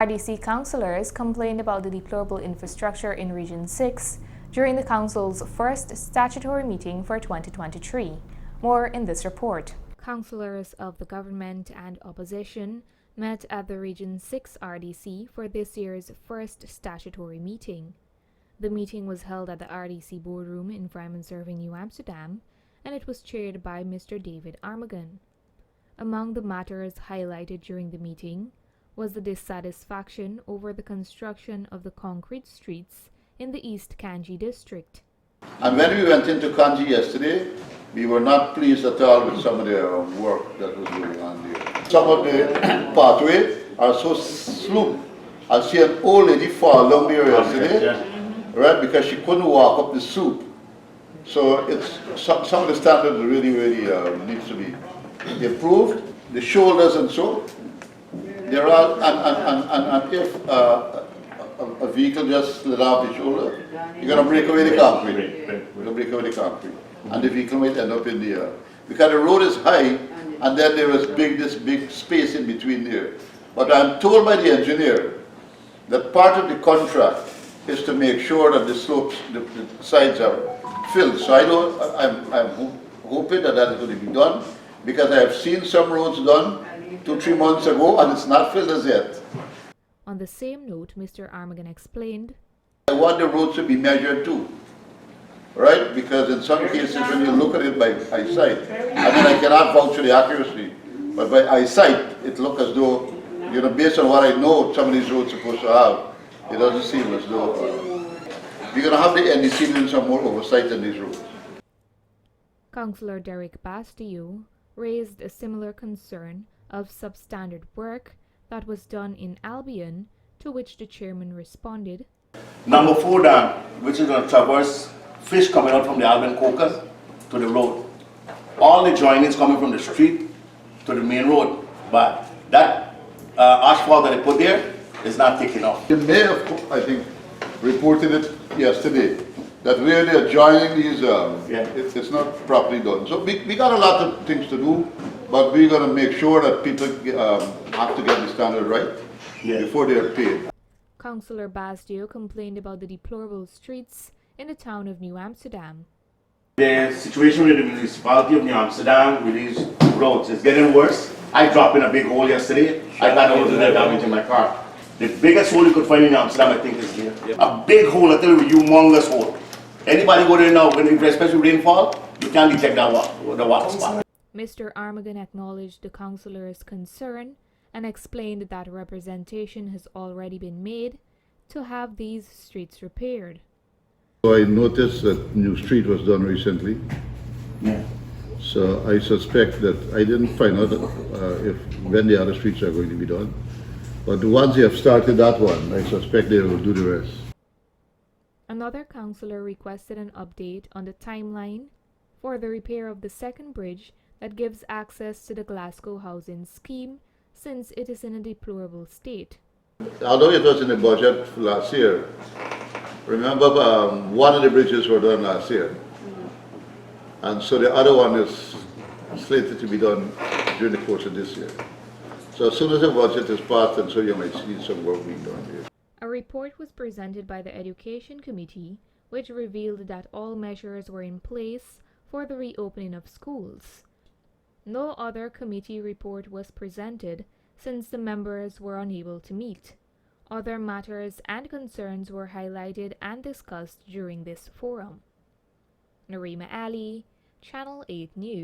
RDC councillors complained about the deplorable infrastructure in Region 6 during the council's first statutory meeting for 2023. More in this report. Councillors of the government and opposition met at the Region 6 RDC for this year's first statutory meeting. The meeting was held at the RDC boardroom in Vrijmenserving, New Amsterdam, and it was chaired by Mr. David Armagon. Among the matters highlighted during the meeting was the dissatisfaction over the construction of the concrete streets in the East Kanji district. And when we went into Kanji yesterday, we were not pleased at all with some of the work that was going on there. Some of the pathways are so slow. I see an old lady fall down there yesterday, right, because she couldn't walk up the slope. So it's some of the standards really needs to be improved. The shoulders and so. They're all, and if a vehicle just slid off the shoulder, you're going to break away the concrete. You're going to break away the concrete. And the vehicle might end up in the air. Because the road is high, and then there is this big space in between there. But I'm told by the engineer that part of the contract is to make sure that the slopes, the sides are filled. So I'm hoping that that is going to be done, because I have seen some roads done 2-3 months ago, and it's not filled as yet. On the same note, Mr. Armagon explained, I want the roads to be measured too, right? Because in some cases, when you look at it by eyesight, I mean, I cannot vouch for the accuracy, but by eyesight, it looks as though, you know, based on what I know some of these roads are supposed to have, it doesn't seem as though we're going to have the NDC doing some more oversight in these roads. Councillor Derek Bastille raised a similar concern of substandard work that was done in Albion, to which the chairman responded. Number 4 dam, which is going to traverse fish coming out from the Albion Cocos to the road. All the joinings coming from the street to the main road, but that asphalt that they put there is not taking off. The mayor, I think, reported it yesterday, that where they're joining these, it's not properly done. So we got a lot of things to do, but we're going to make sure that people have to get the standard right before they're paid. Councillor Bastille complained about the deplorable streets in the town of New Amsterdam. The situation with the municipality of New Amsterdam with these roads is getting worse. I dropped in a big hole yesterday. I got a little damage in my car. The biggest hole you could find in Amsterdam, I think, is here. A big hole, I tell you, a humongous hole. Anybody go there now, especially rainfall, you can't detect the water spot. Mr. Armagon acknowledged the councillor's concern and explained that representation has already been made to have these streets repaired. So I noticed that new street was done recently. Yeah. So I suspect that I didn't find out when the other streets are going to be done. But once they have started that one, I suspect they will do the rest. Another councillor requested an update on the timeline for the repair of the second bridge that gives access to the Glasgow housing scheme, since it is in a deplorable state. Although it was in the budget for last year, remember one of the bridges were done last year. And so the other one is slated to be done during the course of this year. So as soon as the budget is passed, and so you might see some work being done here. A report was presented by the Education Committee, which revealed that all measures were in place for the reopening of schools. No other committee report was presented since the members were unable to meet. Other matters and concerns were highlighted and discussed during this forum. Narima Ali, Channel 8 News.